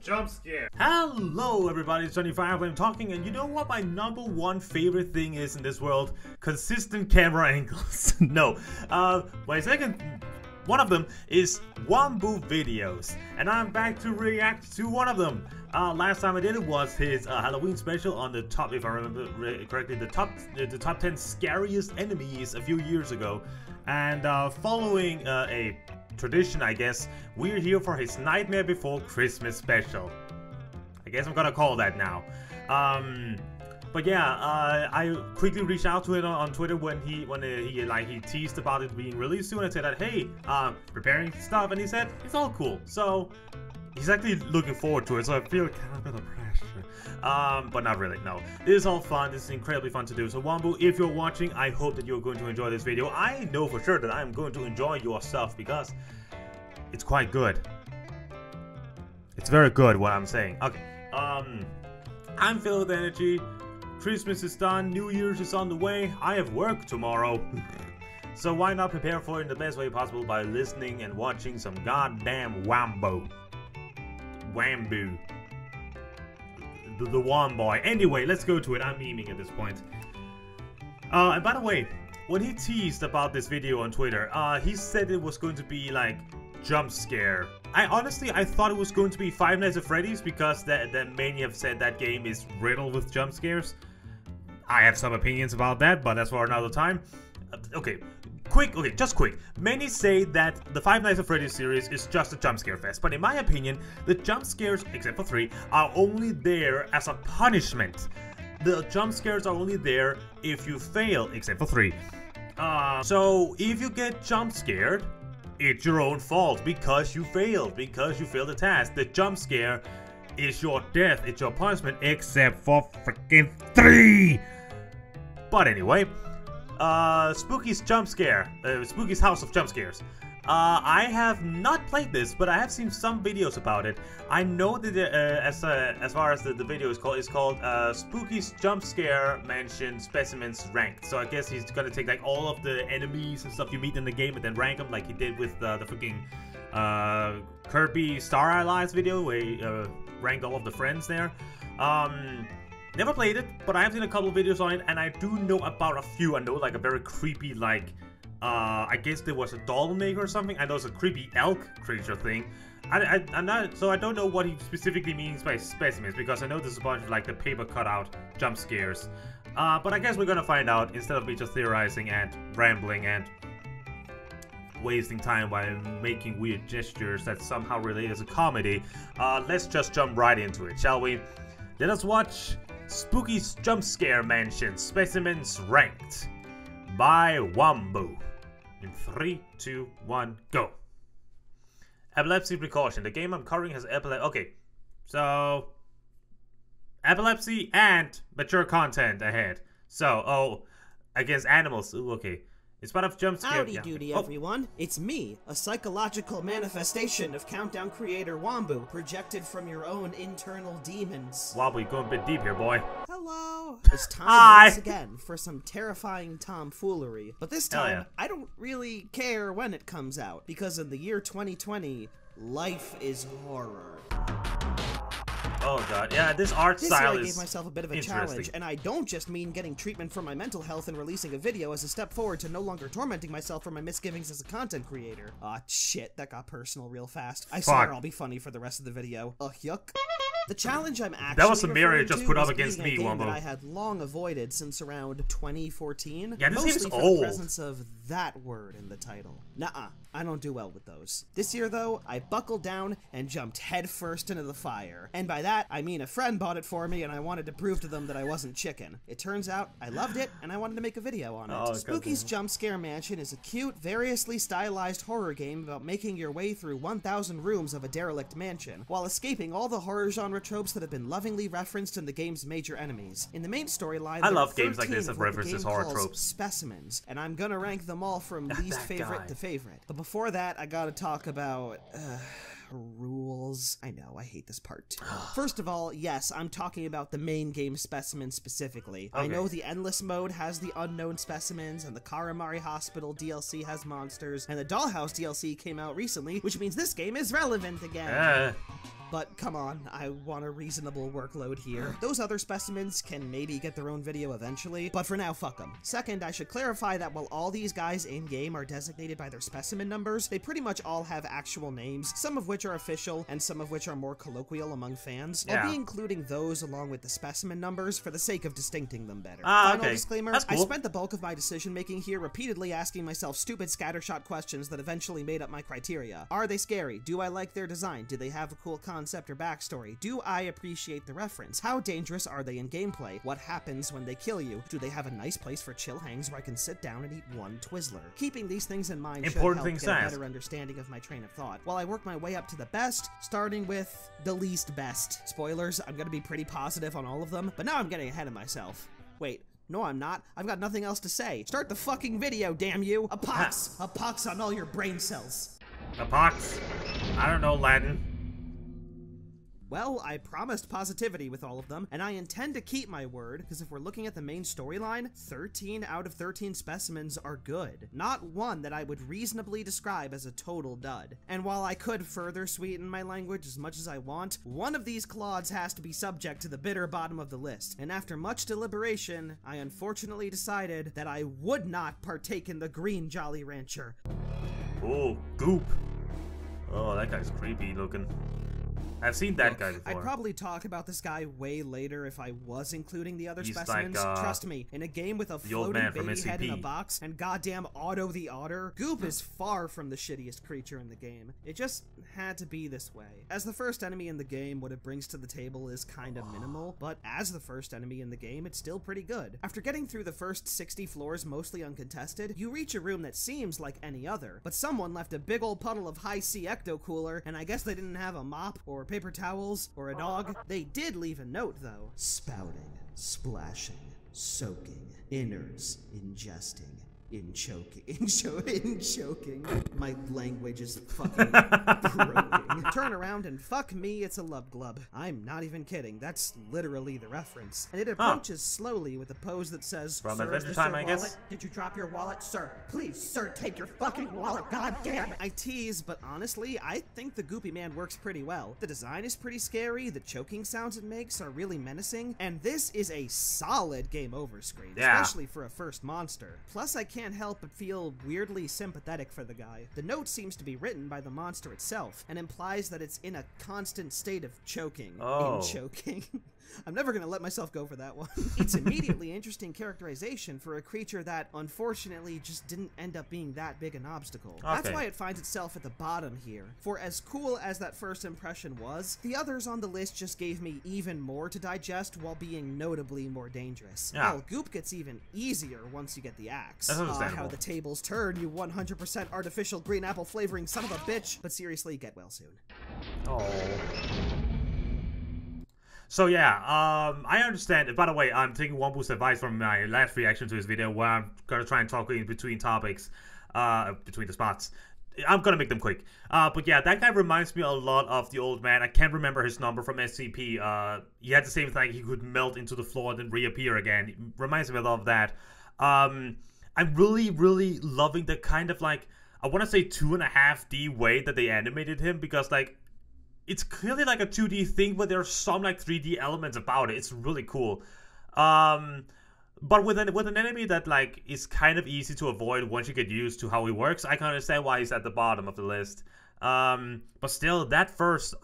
jump scare. Hello everybody, it's JohnnyFerno talking, and you know what my #1 favorite thing is in this world? Consistent camera angles. No, my second one of them is Wambu videos, and I'm back to react to one of them. Last time I did it was his Halloween special on the top, if I remember correctly, the top 10 scariest enemies a few years ago. And following a tradition, I guess, we're here for his Nightmare Before Christmas special. I guess I'm gonna call that now. But yeah, I quickly reached out to him on Twitter when he teased about it being released soon. I said that, hey, preparing stuff, and he said it's all cool. So he's actually looking forward to it. So I feel kind of a bit of pressure, but not really. No, this is all fun. This is incredibly fun to do. So Wambu, if you're watching, I hope that you're going to enjoy this video. I know for sure that I'm going to enjoy your stuff because it's quite good. It's very good, what I'm saying. Okay. I'm filled with energy. Christmas is done, New Year's is on the way, I have work tomorrow. So why not prepare for it in the best way possible by listening and watching some goddamn Wambu. The Wamboy. Anyway, let's go to it. I'm memeing at this point. And by the way, when he teased about this video on Twitter, he said it was going to be like jump scare. I thought it was going to be Five Nights at Freddy's because that many have said that game is riddled with jump scares. I have some opinions about that, but that's for another time. Just quick. Many say that the Five Nights at Freddy's series is just a jump scare fest, but in my opinion, the jump scares, except for 3, are only there as a punishment. The jump scares are only there if you fail, except for 3. So if you get jump scared, it's your own fault because you failed the task. The jump scare is your death, it's your punishment, except for freaking 3. But anyway, Spooky's jump scare, Spooky's House of Jump Scares. I have not played this, but I have seen some videos about it. I know that as far as the video is called, it's called Spooky's Jump Scare Mansion Specimens Ranked. So I guess he's gonna take like all of the enemies and stuff you meet in the game and then rank them like he did with the freaking Kirby Star Allies video where he ranked all of the friends there. Never played it, but I have seen a couple of videos on it, and I do know about a few. I know like a very creepy, like I guess there was a doll maker or something. I know it's a creepy elk creature thing. I'm not, so I don't know what he specifically means by specimens, because I know there's a bunch of like the paper cutout jump scares. But I guess we're gonna find out instead of me just theorizing and rambling and wasting time while making weird gestures that somehow relate as a comedy. Let's just jump right into it, shall we? Let us watch Spooky's Jump Scare Mansion Specimens Ranked by Wambu. In 3, 2, 1, go. Epilepsy precaution. The game I'm covering has epilepsy. Okay, so epilepsy and mature content ahead. So, against animals. Ooh, okay. It's part of jump scare. Howdy doody, everyone. It's me, a psychological manifestation of Countdown creator Wambu, projected from your own internal demons. Wambu, you're going a bit deep here, boy. Hello. It's time once again for some terrifying tomfoolery. But this time, I don't really care when it comes out, because in the year 2020, life is horror. Oh god, yeah, this art style is I gave myself a bit of a challenge, and I don't just mean getting treatment for my mental health and releasing a video as a step forward to no longer tormenting myself for my misgivings as a content creator. Aw, shit, that got personal real fast. I swear I'll be funny for the rest of the video. Yuck. The challenge I'm actually that was the mirror you just put up against me, Wambu. That I had long avoided since around 2014. Yeah, this mostly game's for the presence of that word in the title. Nuh-uh, I don't do well with those. This year, though, I buckled down and jumped headfirst into the fire. And by that, I mean a friend bought it for me and I wanted to prove to them that I wasn't chicken. It turns out I loved it and I wanted to make a video on it. Spooky's Jump Scare Mansion is a cute, variously stylized horror game about making your way through 1,000 rooms of a derelict mansion, while escaping all the horror genre tropes that have been lovingly referenced in the game's major enemies. In the main storyline, I love games like this that references horror tropes. Specimens, and I'm gonna rank them all from least favorite to favorite. But before that, I gotta talk about rules. I know, I hate this part too. First of all, yes, I'm talking about the main game Specimens specifically. Okay. I know the Endless mode has the unknown specimens, and the Karamari Hospital DLC has monsters, and the Dollhouse DLC came out recently, which means this game is relevant again. but come on, I want a reasonable workload here. Those other specimens can maybe get their own video eventually, but for now, fuck them. Second, I should clarify that while all these guys in-game are designated by their specimen numbers, they pretty much all have actual names, some of which are official and some of which are more colloquial among fans. I'll be including those along with the specimen numbers for the sake of distincting them better. Final disclaimer, That's cool. I spent the bulk of my decision-making here repeatedly asking myself stupid scattershot questions that eventually made up my criteria. Are they scary? Do I like their design? Do they have a cool concept or backstory? Do I appreciate the reference? How dangerous are they in gameplay? What happens when they kill you? Do they have a nice place for chill hangs where I can sit down and eat one Twizzler? Keeping these things in mind should help get a better understanding of my train of thought, while I work my way up to the best, starting with the least best. Spoilers, I'm gonna be pretty positive on all of them, but now I'm getting ahead of myself. Wait. No, I'm not. I've got nothing else to say. Start the fucking video, damn you! A pox! A pox on all your brain cells. A pox? I don't know Latin. Well, I promised positivity with all of them, and I intend to keep my word, because if we're looking at the main storyline, 13 out of 13 specimens are good. Not one that I would reasonably describe as a total dud. And while I could further sweeten my language as much as I want, one of these clods has to be subject to the bitter bottom of the list, and after much deliberation, I unfortunately decided that I would not partake in the green Jolly Rancher. Oh, Goop. Oh, that guy's creepy looking. I've seen that guy before. I'd probably talk about this guy way later if I was including the other specimens. Like, trust me, in a game with a floating baby head in a box and goddamn Otto the Otter, Goop is far from the shittiest creature in the game. It just had to be this way. As the first enemy in the game, what it brings to the table is kinda minimal, but as the first enemy in the game, it's still pretty good. After getting through the first 60 floors mostly uncontested, you reach a room that seems like any other, but someone left a big old puddle of high-C ecto-cooler, and I guess they didn't have a mop or paper towels or a dog. They did leave a note though. Spouting, splashing, soaking, innards, ingesting, in choking. My language is fucking broken. Turn around and fuck me, it's a love glub. I'm not even kidding. That's literally the reference. And it approaches slowly with a pose that says, From "Sir, Adventure Time, I guess. Did you drop your wallet, sir? Please, sir, take your fucking wallet. God damn it." I tease, but honestly, I think the Goopy Man works pretty well. The design is pretty scary, the choking sounds it makes are really menacing, and this is a solid game over screen, especially for a first monster. Plus, I can't help but feel weirdly sympathetic for the guy. The note seems to be written by the monster itself, and implies that it's in a constant state of choking. In choking. I'm never gonna let myself go for that one. It's immediately interesting characterization for a creature that, unfortunately, just didn't end up being that big an obstacle. That's why it finds itself at the bottom here. For as cool as that first impression was, the others on the list just gave me even more to digest while being notably more dangerous. Hell, Goop gets even easier once you get the axe. That's understandable. How the tables turn, you 100% artificial green apple flavoring son of a bitch. But seriously, get well soon. Oh. So yeah, I understand. By the way, I'm taking Wambu's advice from my last reaction to his video, where I'm gonna try and talk in between topics, between the spots. I'm gonna make them quick. But yeah, that guy reminds me a lot of the old man. I can't remember his number from SCP. He had the same thing. He could melt into the floor and then reappear again. It reminds me a lot of that. I'm really, really loving the kind of like, I want to say 2.5D way that they animated him, because like, it's clearly like a 2D thing, but there's some like 3D elements about it. It's really cool. But with an enemy that like is kind of easy to avoid once you get used to how he works, I can understand why he's at the bottom of the list. But still, that first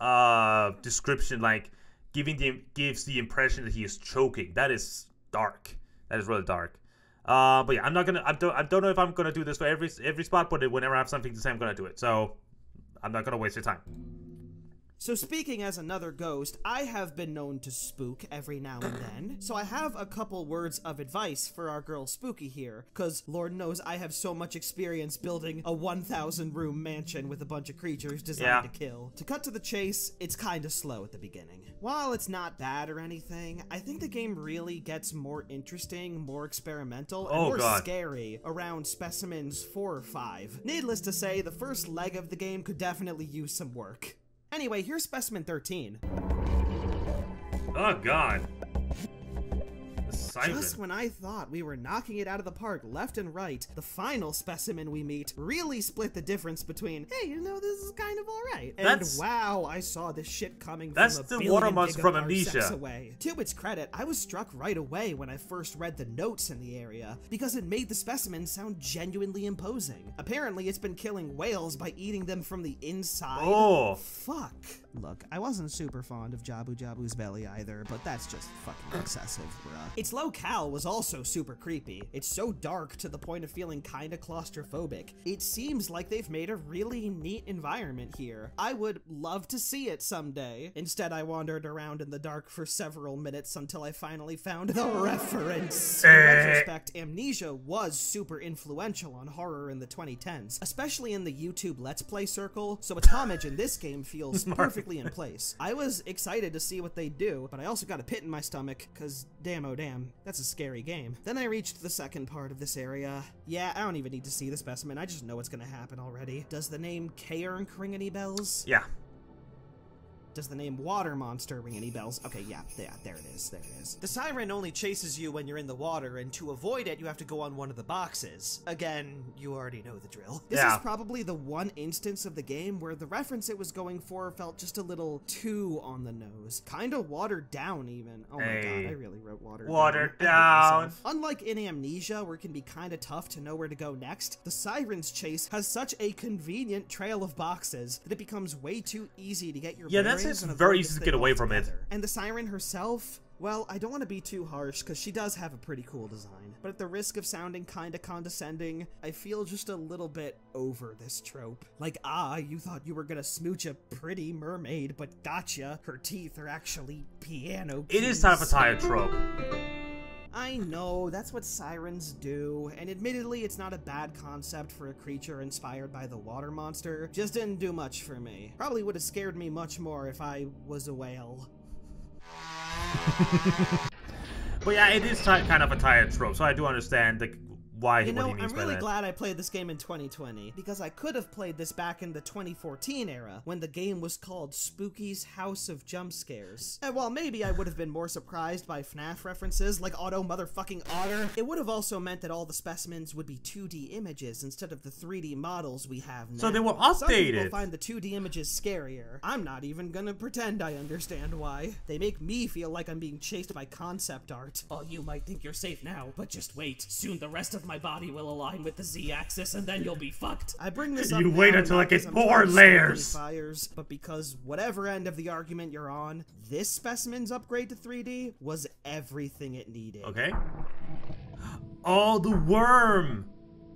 description like gives the impression that he is choking. That is dark. That is really dark. But yeah, I don't know if I'm gonna do this for every spot, but whenever I have something to say, I'm gonna do it. So I'm not gonna waste your time. So speaking as another ghost, I have been known to spook every now and then, so I have a couple words of advice for our girl Spooky here, cause Lord knows I have so much experience building a 1,000-room mansion with a bunch of creatures designed to kill. To cut to the chase, it's kinda slow at the beginning. While it's not bad or anything, I think the game really gets more interesting, more experimental, and more scary around Specimens 4 or 5. Needless to say, the first leg of the game could definitely use some work. Anyway, here's Specimen 13. Oh god. siren. Just when I thought we were knocking it out of the park left and right, the final specimen we meet really split the difference between, hey, you know, this is kind of alright, and wow, I saw this shit coming from a billion water monster from Amnesia. Away. To its credit, I was struck right away when I first read the notes in the area, because it made the specimen sound genuinely imposing. Apparently, it's been killing whales by eating them from the inside. Oh. Fuck. Look, I wasn't super fond of Jabu Jabu's belly either, but that's just fucking excessive, bruh. Its locale was also super creepy. It's so dark to the point of feeling kinda claustrophobic. It seems like they've made a really neat environment here. I would love to see it someday. Instead, I wandered around in the dark for several minutes until I finally found the reference. In retrospect, Amnesia was super influential on horror in the 2010s, especially in the YouTube Let's Play circle, so its homage in this game feels perfectly in place. I was excited to see what they do, but I also got a pit in my stomach, cause damn oh damn, that's a scary game. Then I reached the second part of this area. Yeah, I don't even need to see the specimen, I just know what's gonna happen already. Does the name Cairn ring any bells? Yeah. Does the name Water Monster ring any bells? Okay, yeah, there it is, there it is. The siren only chases you when you're in the water, and to avoid it, you have to go on one of the boxes. Again, you already know the drill. This is probably the one instance of the game where the reference it was going for felt just a little too on the nose. Kinda watered down, even. Oh my god, I really wrote watered down. Unlike in Amnesia, where it can be kinda tough to know where to go next, the siren's chase has such a convenient trail of boxes that it becomes way too easy to get your bearings. It's very easy to get away from it. And the siren herself, well, I don't want to be too harsh because she does have a pretty cool design, but at the risk of sounding kinda condescending, I feel just a little bit over this trope. Like, you thought you were gonna smooch a pretty mermaid, but gotcha, her teeth are actually piano keys. It is kind of a tired trope. I know, that's what sirens do, and admittedly it's not a bad concept for a creature inspired by the water monster, just didn't do much for me. Probably would have scared me much more if I was a whale. But yeah, it is kind of a tired trope, so I do understand what he means by that. I'm really glad I played this game in 2020, because I could have played this back in the 2014 era, when the game was called Spooky's House of Jump Scares. And while maybe I would have been more surprised by FNAF references like Auto Motherfucking Otter, it would have also meant that all the specimens would be 2D images instead of the 3D models we have now. So they were updated! Some people find the 2D images scarier. I'm not even gonna pretend I understand why. They make me feel like I'm being chased by concept art. Oh, you might think you're safe now, but just wait. Soon the rest of my body will align with the Z-axis and then you'll be fucked. I bring this up. You wait until I get 4 layers. But because whatever end of the argument you're on, this specimen's upgrade to 3D was everything it needed. Okay. Oh, the worm!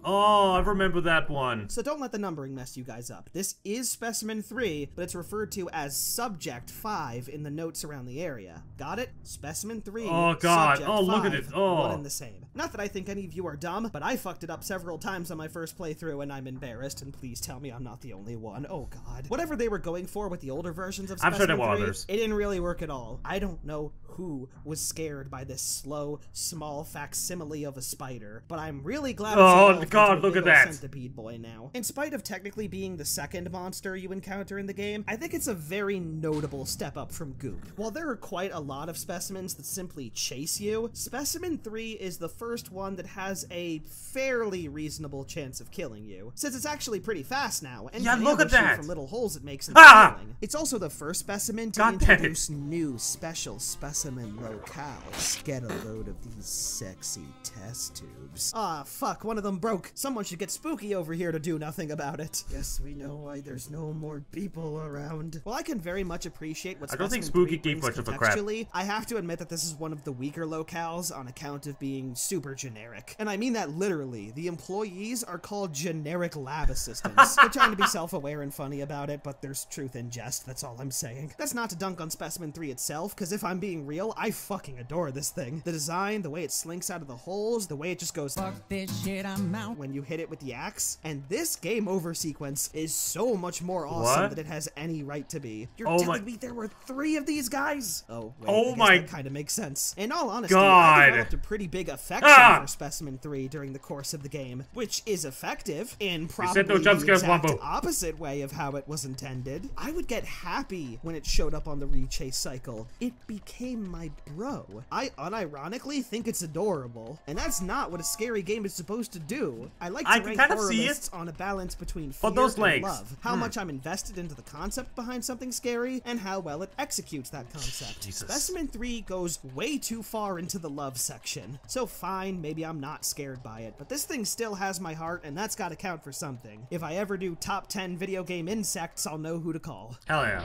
Oh, I remember that one. So don't let the numbering mess you guys up. This is Specimen 3, but it's referred to as Subject 5 in the notes around the area. Got it? Specimen 3, oh god, Subject oh look 5, at it, oh. one and the same. Not that I think any of you are dumb, but I fucked it up several times on my first playthrough and I'm embarrassed, and please tell me I'm not the only one. Oh god. Whatever they were going for with the older versions of Specimen 3, there were others. It didn't really work at all. I don't know who was scared by this slow, small facsimile of a spider, but I'm really glad oh god, look at that. Centipede boy now. In spite of technically being the second monster you encounter in the game, I think it's a very notable step up from Goop. While there are quite a lot of specimens that simply chase you, Specimen 3 is the first one that has a fairly reasonable chance of killing you, since it's actually pretty fast now, and yeah, look at that from little holes it makes in the ceiling. It's also the first specimen to introduce new special specimen locales. Get a load of these sexy test tubes. Ah, fuck, one of them broke. Someone should get Spooky over here to do nothing about it. Guess we know why there's no more people around. Well, I can very much appreciate what I don't think Spooky gave much of a crap. I have to admit that this is one of the weaker locales on account of being super generic. And I mean that literally. The employees are called generic lab assistants. They're trying to be self-aware and funny about it, but there's truth in jest, that's all I'm saying. That's not to dunk on Specimen 3 itself, because if I'm being real, I fucking adore this thing. The design, the way it slinks out of the holes, the way it just goes fuck this shit, I'm out when you hit it with the axe, and this game over sequence is so much more awesome than it has any right to be. You're telling me there were 3 of these guys? Oh, wait, that kind of makes sense. In all honesty, I developed a pretty big affection for Specimen 3 during the course of the game, which is effective in probably the exact opposite way of how it was intended. I would get happy when it showed up on the re-chase cycle. It became my bro. I unironically think it's adorable, and that's not what a scary game is supposed to do. I like to rank horror lists on a balance between fear and love, how much I'm invested into the concept behind something scary, and how well it executes that concept. Jesus. Specimen 3 goes way too far into the love section, so fine, maybe I'm not scared by it, but this thing still has my heart, and that's gotta count for something. If I ever do top 10 video game insects, I'll know who to call. Hell yeah.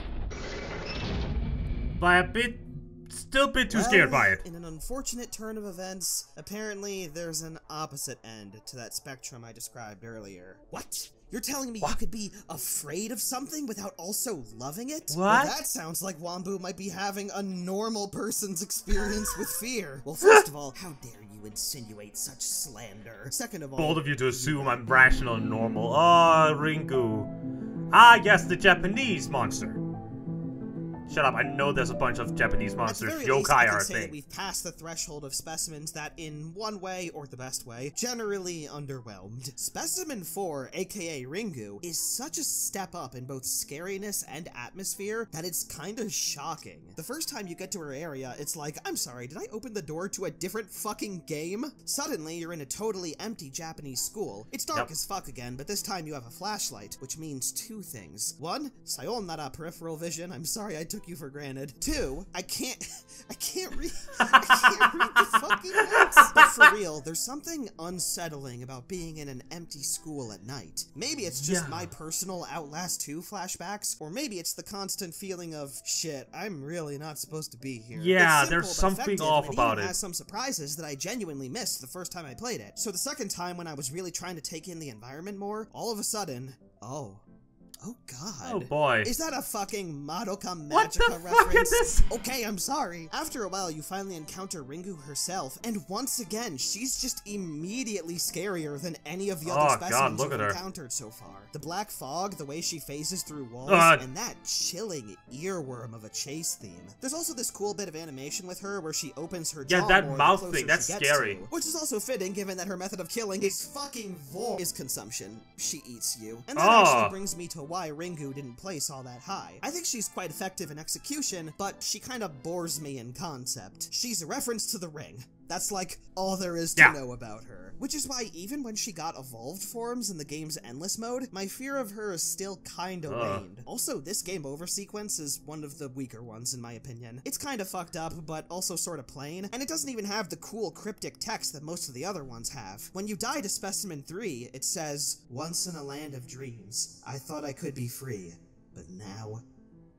By a bit, still a bit too scared by it. In an unfortunate turn of events, apparently there's an opposite end to that spectrum I described earlier. What? You're telling me you could be afraid of something without also loving it? What? Well, that sounds like Wambu might be having a normal person's experience with fear. Well, first of all, how dare you insinuate such slander? Second of all, Bold of you to assume I'm rational and normal. Oh, Ringu. Ah, yes, the Japanese monster. Shut up, I know there's a bunch of Japanese monsters. Yokai are a thing. We've passed the threshold of specimens that, in one way, or the best way, generally underwhelmed. Specimen 4, aka Ringu, is such a step up in both scariness and atmosphere that it's kinda shocking. The first time you get to her area, it's like, I'm sorry, did I open the door to a different fucking game? Suddenly, you're in a totally empty Japanese school. It's dark as fuck again, but this time you have a flashlight, which means two things. One, sayonara peripheral vision, I'm sorry I took you for granted. Two, I can't read the fucking notes. But for real, there's something unsettling about being in an empty school at night. Maybe it's just my personal Outlast 2 flashbacks, or maybe it's the constant feeling of, shit, I'm really not supposed to be here. Yeah, simple, there's something off about it. It has some surprises that I genuinely missed the first time I played it. So the second time when I was really trying to take in the environment more, all of a sudden, oh god. Oh boy. Is that a fucking Madoka Magica what the reference? Fuck is this? Okay, I'm sorry. After a while, you finally encounter Ringu herself, and once again, she's just immediately scarier than any of the other specimens you've encountered so far. The black fog, the way she phases through walls, and that chilling earworm of a chase theme. There's also this cool bit of animation with her where she opens her jaw that more mouth the thing, that's scary. which is also fitting given that her method of killing is fucking voice consumption. She eats you. And that actually brings me to why Ringu didn't place all that high. I think she's quite effective in execution, but she kind of bores me in concept. She's a reference to the ring. That's like all there is to know about her. Which is why even when she got evolved forms in the game's endless mode, my fear of her is still kinda waned. Also, this game over sequence is one of the weaker ones in my opinion. It's kinda fucked up, but also sorta plain, and it doesn't even have the cool cryptic text that most of the other ones have. When you die to Specimen 3, it says, "Once in a land of dreams, I thought I could be free, but now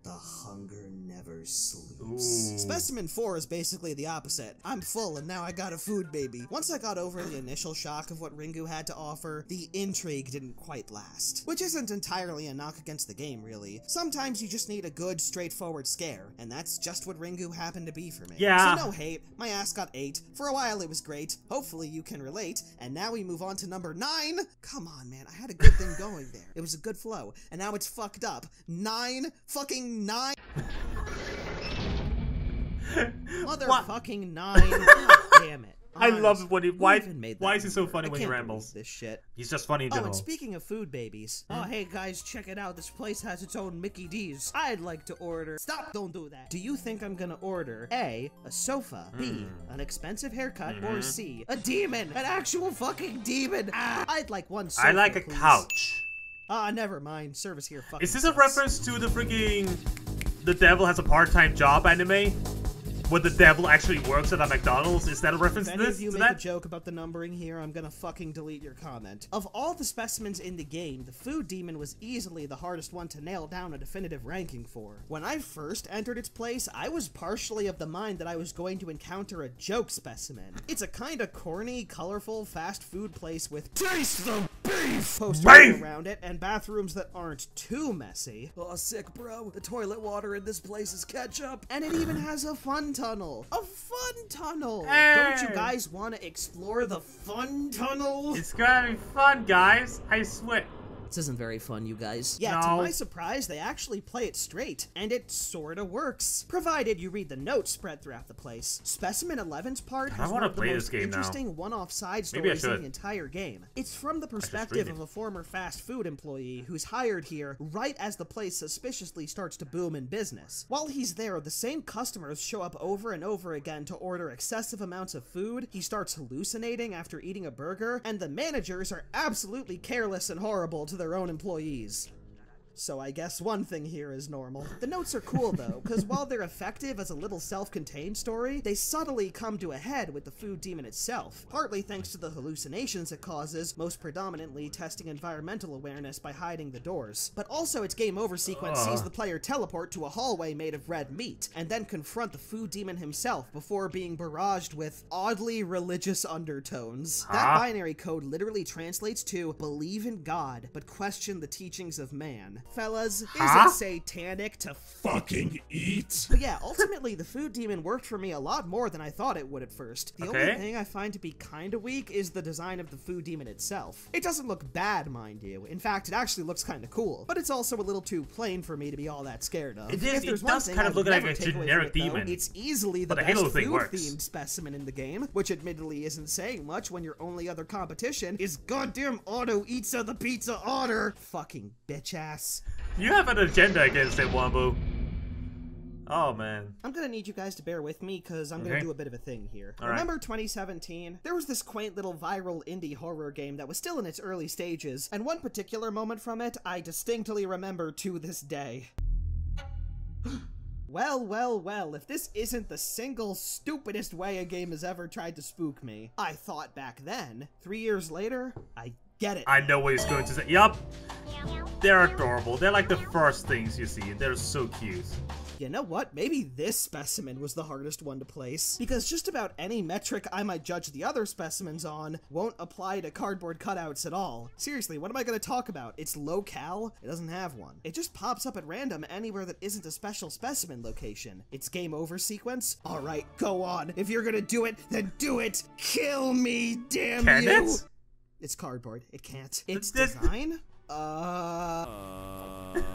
the hunger never sleeps." Ooh. Specimen 4 is basically the opposite. I'm full and now I got a food baby. Once I got over the initial shock of what Ringu had to offer, the intrigue didn't quite last. Which isn't entirely a knock against the game, really. Sometimes you just need a good, straightforward scare, and that's just what Ringu happened to be for me. Yeah. So no hate, my ass got 8. For a while it was great. Hopefully you can relate. And now we move on to number 9. Come on, man, I had a good thing going there. It was a good flow, and now it's fucked up. 9 fucking 9. Motherfucking 9. God damn it. I love it when he. Why is he so number? funny when he I can't rambles? believe this shit. He's just funny in general. Oh, and speaking of food babies. Oh, hey guys, check it out. This place has its own Mickey D's. I'd like to order. Stop! Don't do that. Do you think I'm gonna order A, a sofa, B, an expensive haircut, or C, a demon? An actual fucking demon! Ah, I'd like one sofa, I like a please. couch. Ah, never mind. Service here fucking Is this a sucks. reference to the freaking The Devil Has a Part-Time Job anime? Where the devil actually works at a McDonald's? Is that a reference to this? If any of you make a joke about the numbering here, I'm gonna fucking delete your comment. Of all the specimens in the game, the food demon was easily the hardest one to nail down a definitive ranking for. When I first entered its place, I was partially of the mind that I was going to encounter a joke specimen. It's a kinda corny, colorful, fast food place with taste the beef posters around it and bathrooms that aren't too messy. Oh, sick, bro. The toilet water in this place is ketchup. And it even has a fun tunnel. A fun tunnel! Hey. Don't you guys want to explore the fun tunnel? It's gonna be fun, guys. I swear. This isn't very fun, you guys. Yeah, to my surprise, they actually play it straight, and it sorta works. Provided you read the notes spread throughout the place. Specimen 11's part has one of the most interesting one-off side stories in the entire game. It's from the perspective of a former fast food employee who's hired here right as the place suspiciously starts to boom in business. While he's there, the same customers show up over and over again to order excessive amounts of food, he starts hallucinating after eating a burger, and the managers are absolutely careless and horrible to their own employees. So I guess one thing here is normal. The notes are cool though, because while they're effective as a little self-contained story, they subtly come to a head with the food demon itself, partly thanks to the hallucinations it causes, most predominantly testing environmental awareness by hiding the doors. But also its game over sequence sees the player teleport to a hallway made of red meat, and then confront the food demon himself before being barraged with oddly religious undertones. That binary code literally translates to believe in God, but question the teachings of man. Fellas, is it satanic to fucking eat? But yeah, ultimately the food demon worked for me a lot more than I thought it would at first. The only thing I find to be kinda weak is the design of the food demon itself. It doesn't look bad, mind you. In fact, it actually looks kinda cool, but it's also a little too plain for me to be all that scared of. It does kind of look like a generic demon. It's easily the best food-themed specimen in the game, which admittedly isn't saying much when your only other competition is goddamn Auto Eatsa the Pizza Otter. Fucking bitch ass. You have an agenda against it, Wambu. Oh, man. I'm gonna need you guys to bear with me, because I'm gonna do a bit of a thing here. Remember 2017? There was this quaint little viral indie horror game that was still in its early stages, and one particular moment from it I distinctly remember to this day. Well, if this isn't the single stupidest way a game has ever tried to spook me. I thought back then. 3 years later, I get it. I know what he's going to say. Yup. They're adorable. They're like the first things you see. They're so cute. You know what? Maybe this specimen was the hardest one to place, because just about any metric I might judge the other specimens on won't apply to cardboard cutouts at all. Seriously, what am I going to talk about? Its locale? It doesn't have one. It just pops up at random anywhere that isn't a special specimen location. Its game over sequence? Alright, go on. If you're gonna do it, then do it! Kill me, damn you! It's cardboard. It can't. Its design?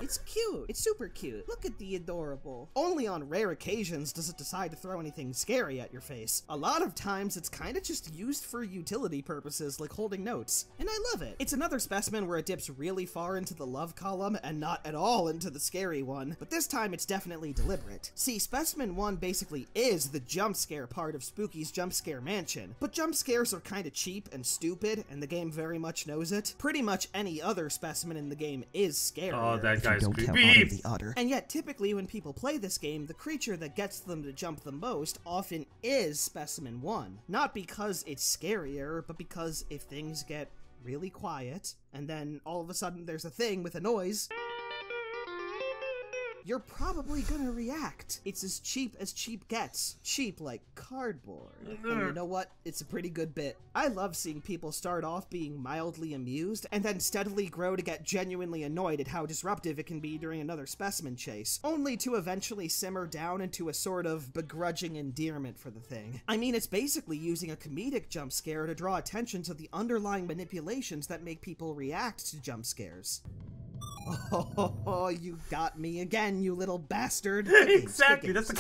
It's cute. It's super cute. Look at the adorable. Only on rare occasions does it decide to throw anything scary at your face. A lot of times it's kind of just used for utility purposes like holding notes, and I love it. It's another specimen where it dips really far into the love column and not at all into the scary one, but this time it's definitely deliberate. See, Specimen 1 basically is the jump scare part of Spooky's Jump Scare Mansion, but jump scares are kind of cheap and stupid, and the game very much knows it. Pretty much any other specimen in the game is scary. Oh, that guy's creepy. The otter. And yet, typically when people play this game, the creature that gets them to jump the most often is Specimen 1. Not because it's scarier, but because if things get really quiet, and then all of a sudden there's a thing with a noise, you're probably gonna react. It's as cheap gets. Cheap like cardboard. And you know what? It's a pretty good bit. I love seeing people start off being mildly amused, and then steadily grow to get genuinely annoyed at how disruptive it can be during another specimen chase, only to eventually simmer down into a sort of begrudging endearment for the thing. I mean, it's basically using a comedic jump scare to draw attention to the underlying manipulations that make people react to jump scares. Oh, you got me again, you little bastard. Exactly. That's the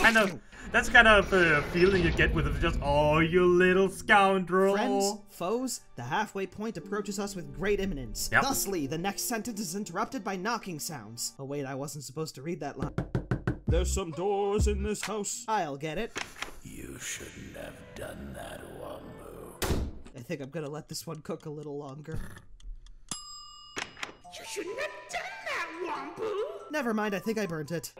kind of feeling you get with it. Just, oh, you little scoundrel. Friends, foes, the halfway point approaches us with great imminence. Yep. Thusly, the next sentence is interrupted by knocking sounds. Oh wait, I wasn't supposed to read that line. There's some doors in this house. I'll get it. You shouldn't have done that, Wambu. I think I'm gonna let this one cook a little longer. You shouldn't have done that, Wambu! Never mind, I think I burnt it.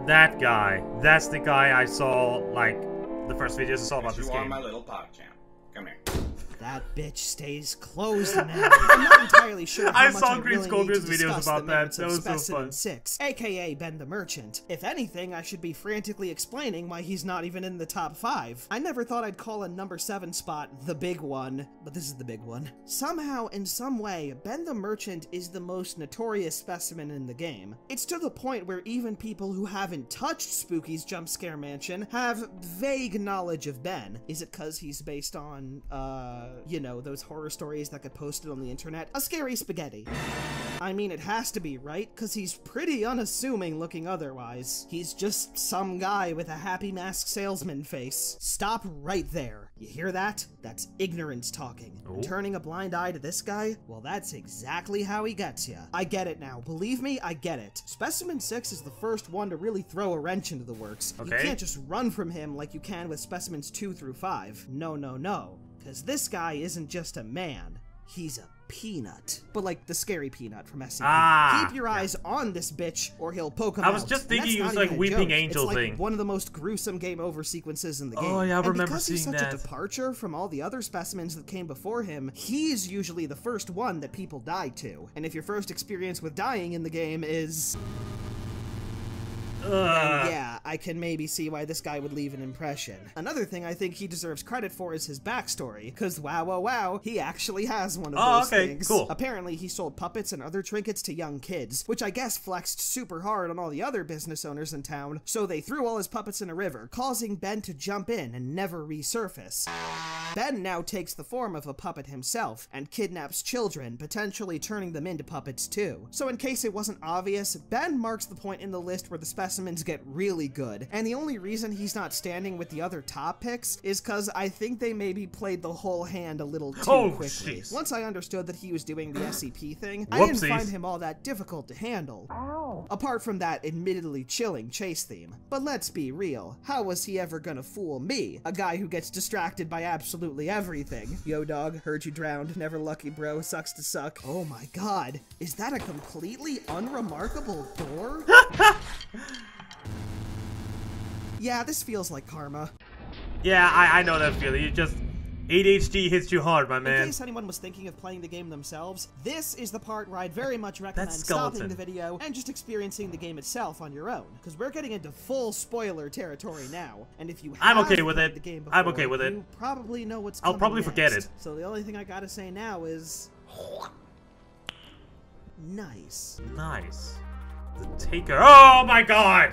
That guy. That's the guy I saw, like, the first videos I saw about this game. You are my little PogChamp. Come here. That bitch stays closed now. I'm not entirely sure how I much saw I Green really Scorpion's need to videos discuss about the that. merits That of was so Specimen fun. 6, aka Ben the Merchant. If anything, I should be frantically explaining why he's not even in the top 5. I never thought I'd call a number 7 spot the big one, but this is the big one. Somehow, in some way, Ben the Merchant is the most notorious specimen in the game. It's to the point where even people who haven't touched Spooky's Jump Scare Mansion have vague knowledge of Ben. Is it 'cause he's based on, you know, those horror stories that get posted on the internet. A scary spaghetti. I mean, it has to be, right? Because he's pretty unassuming looking otherwise. He's just some guy with a happy mask salesman face. Stop right there. You hear that? That's ignorance talking. And turning a blind eye to this guy? Well, that's exactly how he gets ya. I get it now. Believe me, I get it. Specimen 6 is the first one to really throw a wrench into the works. You can't just run from him like you can with Specimens 2 through 5. No, no, no. Because this guy isn't just a man. He's a peanut. But like the scary peanut from SCP. Keep your eyes on this bitch or he'll poke him out. I was just thinking he was like Weeping Angel thing. It's like one of the most gruesome game over sequences in the game. Oh yeah, I remember because seeing he's such that. a departure from all the other specimens that came before him, he's usually the first one that people die to. And if your first experience with dying in the game is... yeah, I can maybe see why this guy would leave an impression. Another thing I think he deserves credit for is his backstory, because wow, he actually has one of those things. Cool. Apparently, he sold puppets and other trinkets to young kids, which I guess flexed super hard on all the other business owners in town, so they threw all his puppets in a river, causing Ben to jump in and never resurface. Ben now takes the form of a puppet himself, and kidnaps children, potentially turning them into puppets too. So in case it wasn't obvious, Ben marks the point in the list where the specimens get really good, and the only reason he's not standing with the other top picks is because I think they maybe played the whole hand a little too quickly. Once I understood that he was doing the SCP thing, I didn't find him all that difficult to handle. Apart from that admittedly chilling chase theme. But let's be real, how was he ever gonna fool me, a guy who gets distracted by absolutely everything? Yo dog, heard you drowned, never lucky bro, sucks to suck. Oh my god, is that a completely unremarkable door? Yeah, this feels like karma. Yeah, I know that feeling. You just... ADHD hits you hard, my man. In case anyone was thinking of playing the game themselves, this is the part where I'd very much recommend stopping the video and just experiencing the game itself on your own, because we're getting into full spoiler territory now. And if you have okay with played it. the game before, I'm okay with it. You probably know what's coming I'll probably next. forget it. So the only thing I gotta say now is... nice. Nice. The Taker. Oh my god!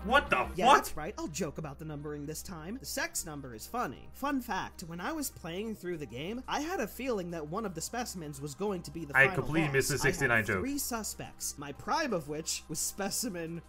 What the Yeah, fuck? that's right. I'll joke about the numbering this time. The sex number is funny. Fun fact, when I was playing through the game, I had a feeling that one of the specimens was going to be the final boss. I completely missed the 69 joke. 3 suspects, my prime of which was Specimen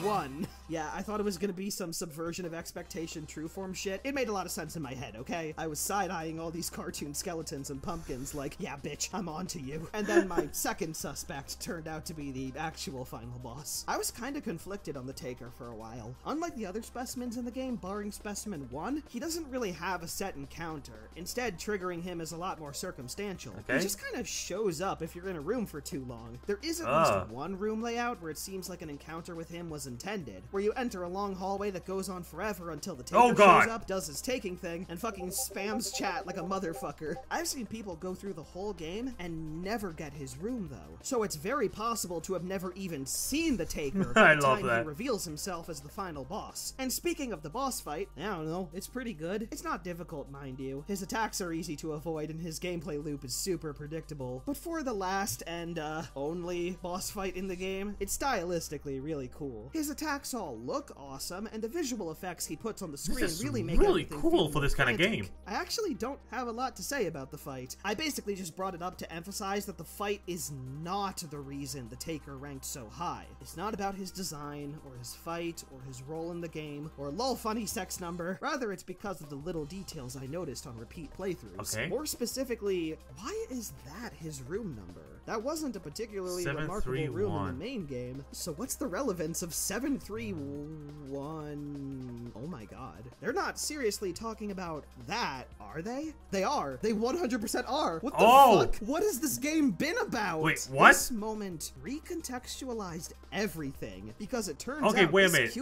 1. Yeah, I thought it was gonna be some subversion of expectation true form shit. It made a lot of sense in my head, okay? I was side-eyeing all these cartoon skeletons and pumpkins like, yeah, bitch, I'm on to you. And then my second suspect turned out to be the actual final boss. I was kinda conflicted on the Taker for a while. Unlike the other specimens in the game, barring Specimen 1, he doesn't really have a set encounter. Instead, triggering him is a lot more circumstantial. He just kind of shows up if you're in a room for too long. There is at least one room layout where it seems like an encounter with him was intended, where you enter a long hallway that goes on forever until the Taker shows up, does his taking thing, and fucking spams chat like a motherfucker. I've seen people go through the whole game and never get his room though, so it's very possible to have never even seen the Taker by the time he reveals himself as the final boss. And speaking of the boss fight, I don't know, it's pretty good. It's not difficult, mind you. His attacks are easy to avoid and his gameplay loop is super predictable. But for the last and only boss fight in the game, it's stylistically really cool. His attacks all look awesome, and the visual effects he puts on the screen really make everything cool for this kind of game. I actually don't have a lot to say about the fight. I basically just brought it up to emphasize that the fight is not the reason the Taker ranked so high. It's not about his design, or his fight, or his role in the game, or lol funny sex number. Rather, it's because of the little details I noticed on repeat playthroughs. More specifically, why is that his room number? That wasn't a particularly remarkable room in the main game, so what's the relevance of 731? Oh my god. They're not seriously talking about that, are they? They are. They 100% are. What the fuck? What has this game been about? Wait, what? This moment recontextualized everything, because it turns out wait a minute.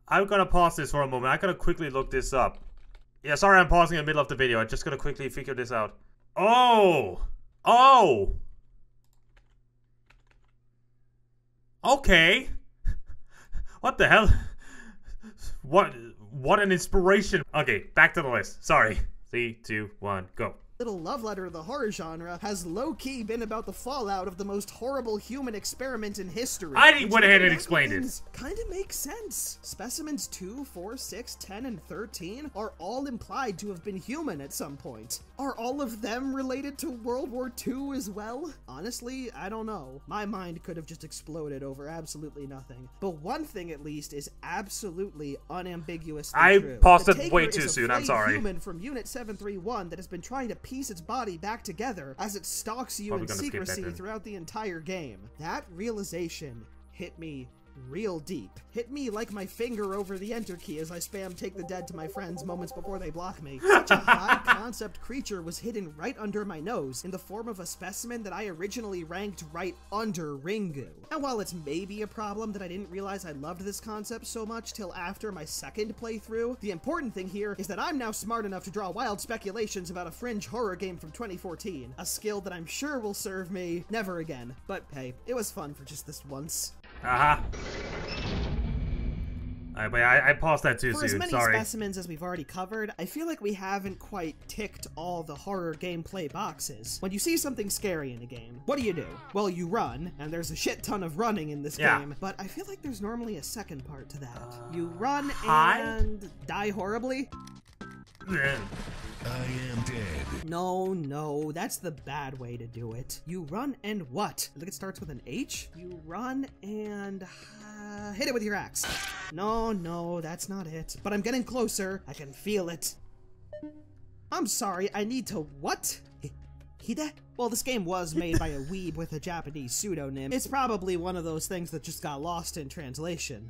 I'm gonna pause this for a moment. I gotta quickly look this up. Yeah, sorry I'm pausing in the middle of the video. I just gotta quickly figure this out. Oh! Okay. What the hell? What an inspiration. Okay, back to the list. Sorry. 3, 2, 1, go. little love letter to the horror genre has low-key been about the fallout of the most horrible human experiment in history. I went ahead and explained it. Kinda makes sense. Specimens 2, 4, 6, 10, and 13 are all implied to have been human at some point. Are all of them related to World War II as well? Honestly, I don't know. My mind could have just exploded over absolutely nothing. But one thing at least is absolutely unambiguously true. I paused it way too soon, I'm sorry. Human from Unit 731 that has been trying to piece its body back together as it stalks you in secrecy throughout the entire game. That realization hit me real deep. Hit me like my finger over the enter key as I spam take the dead to my friends moments before they block me. Such a high concept creature was hidden right under my nose in the form of a specimen that I originally ranked right under Ringu. And while it's maybe a problem that I didn't realize I loved this concept so much till after my second playthrough, the important thing here is that I'm now smart enough to draw wild speculations about a fringe horror game from 2014, a skill that I'm sure will serve me never again. But hey, it was fun for just this once. Wait, I paused that too soon, For as many sorry. specimens as we've already covered, I feel like we haven't quite ticked all the horror gameplay boxes. When you see something scary in a game, what do? Well, you run, and there's a shit ton of running in this game, but I feel like there's normally a second part to that. You run and die horribly? I am dead. No, that's the bad way to do it. You run and what? I think it starts with an H? You run and hit it with your axe. No, that's not it. But I'm getting closer. I can feel it. I'm sorry, I need to what? Hide? Well, this game was made by a weeb with a Japanese pseudonym. It's probably one of those things that just got lost in translation.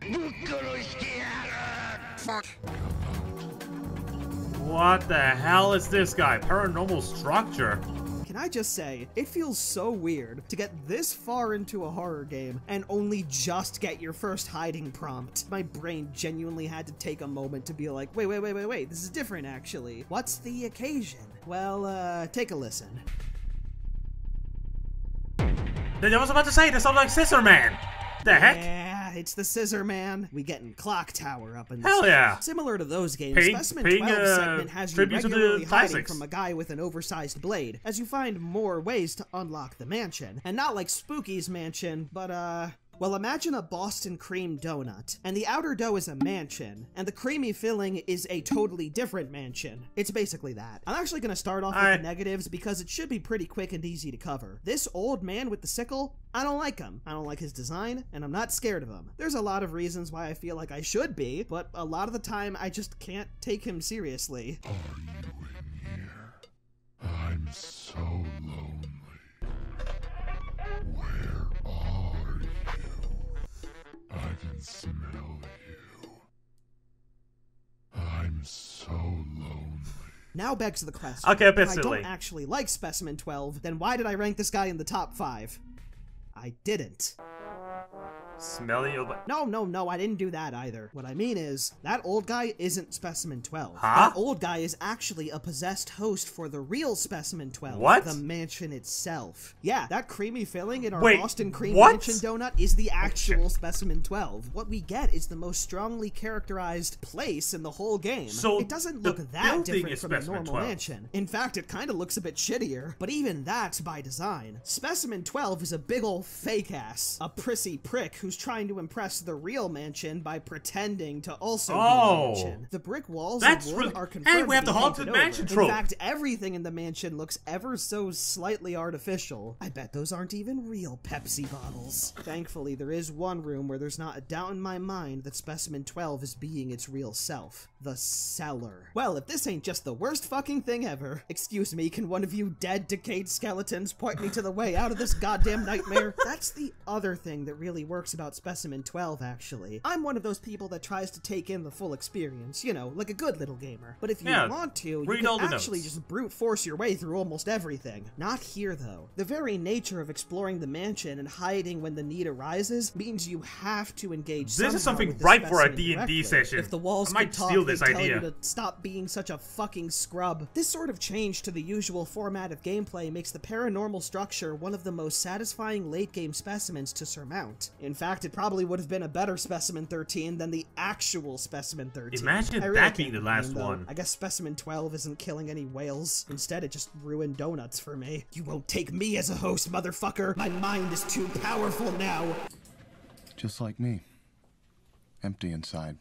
What the hell is this guy? Paranormal structure? Can I just say, it feels so weird to get this far into a horror game and only just get your first hiding prompt. My brain genuinely had to take a moment to be like, wait, this is different actually. What's the occasion? Well, take a listen. I was about to say, that sounds like Scissor Man. The heck? Yeah, it's the Scissor Man. We getting Clock Tower up in this. Hell yeah. Similar to those games, Paying, Specimen 12 segment has you tribute to the regularly hiding classics. from a guy with an oversized blade, as you find more ways to unlock the mansion. And not like Spooky's mansion, but well, imagine a Boston cream donut, and the outer dough is a mansion, and the creamy filling is a totally different mansion. It's basically that. I'm actually gonna start off with the negatives because it should be pretty quick and easy to cover. This old man with the sickle, I don't like him. I don't like his design, and I'm not scared of him. There's a lot of reasons why I feel like I should be, but a lot of the time I just can't take him seriously. Are you in here? I'm so lonely. Where are you? I can smell you. I'm so lonely. Now begs the question, Okay, a bit if I silly. don't actually like Specimen 12, then why did I rank this guy in the top 5? I didn't. Smelly old... No, I didn't do that either. What I mean is, that old guy isn't Specimen 12. Huh? That old guy is actually a possessed host for the real Specimen 12. What? The mansion itself. Yeah, that creamy filling in our Wait, Boston cream what? mansion donut is the actual Specimen 12. What we get is the most strongly characterized place in the whole game. So it doesn't the look that building different is from a Specimen normal 12. mansion. In fact, it kind of looks a bit shittier. But even that's by design. Specimen 12 is a big ol' fake ass. A prissy prick who's trying to impress the real mansion by pretending to also be the mansion. The brick walls That's of wood really... are confirmed Hey, we have to the be haunted painted mansion over. trope. In fact, everything in the mansion looks ever so slightly artificial. I bet those aren't even real Pepsi bottles. Thankfully, there is one room where there's not a doubt in my mind that Specimen 12 is being its real self. The cellar. Well, if this ain't just the worst fucking thing ever. Excuse me, can one of you dead, decayed skeletons point me to the way out of this goddamn nightmare? That's the other thing that really works about Specimen 12, actually. I'm one of those people that tries to take in the full experience, you know, like a good little gamer. But if you want to, you read all can the actually notes. just brute force your way through almost everything. Not here, though. The very nature of exploring the mansion and hiding when the need arises means you have to engage This is somehow something with the ripe for a specimen D&D directly. session. If the walls I might could talk, steal this they'd tell idea. you to stop being such a fucking scrub. This sort of change to the usual format of gameplay makes the paranormal structure one of the most satisfying late-game specimens to surmount. In fact, fact, it probably would have been a better Specimen 13 than the actual Specimen 13. Imagine really that being the can't last complain, though. one. I guess Specimen 12 isn't killing any whales. Instead, it just ruined donuts for me. You won't take me as a host, motherfucker. My mind is too powerful now. Just like me. Empty inside.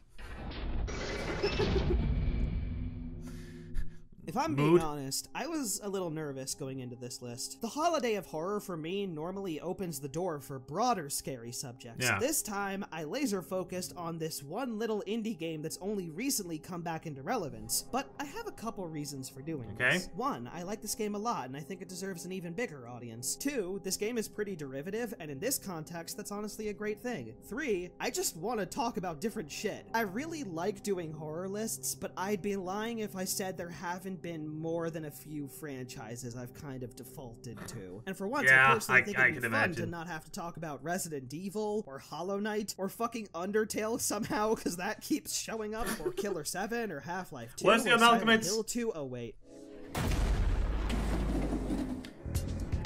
If I'm being honest, I was a little nervous going into this list. The holiday of horror for me normally opens the door for broader scary subjects. Yeah. This time, I laser focused on this one little indie game that's only recently come back into relevance, but I have a couple reasons for doing this. One, I like this game a lot and I think it deserves an even bigger audience. Two, this game is pretty derivative, and in this context, that's honestly a great thing. Three, I just want to talk about different shit. I really like doing horror lists, but I'd be lying if I said there haven't been more than a few franchises I've kind of defaulted to. And for once, I personally think it'd be fun to not have to talk about Resident Evil, or Hollow Knight, or fucking Undertale somehow, because that keeps showing up, or Killer 7, or Half-Life 2, Where's the or Silent amalgamates? Hill 2. Oh, wait.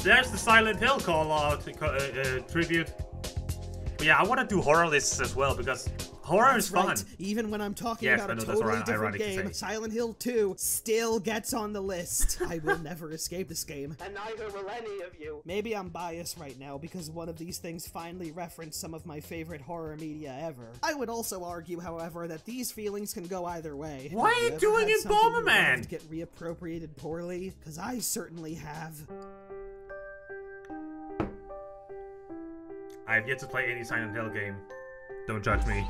There's the Silent Hill call-out tribute. But yeah, I want to do horror lists as well, because horror is fun. Right. Even when I'm talking Yes, about I a know, that's totally right, different ironic to game, say. Silent Hill 2 still gets on the list. I will never escape this game. And neither will any of you. Maybe I'm biased right now because one of these things finally referenced some of my favorite horror media ever. I would also argue, however, that these feelings can go either way. Why are you doing it, Bomberman? To get reappropriated poorly? Because I certainly have. I have yet to play any Silent Hill game. Don't judge me.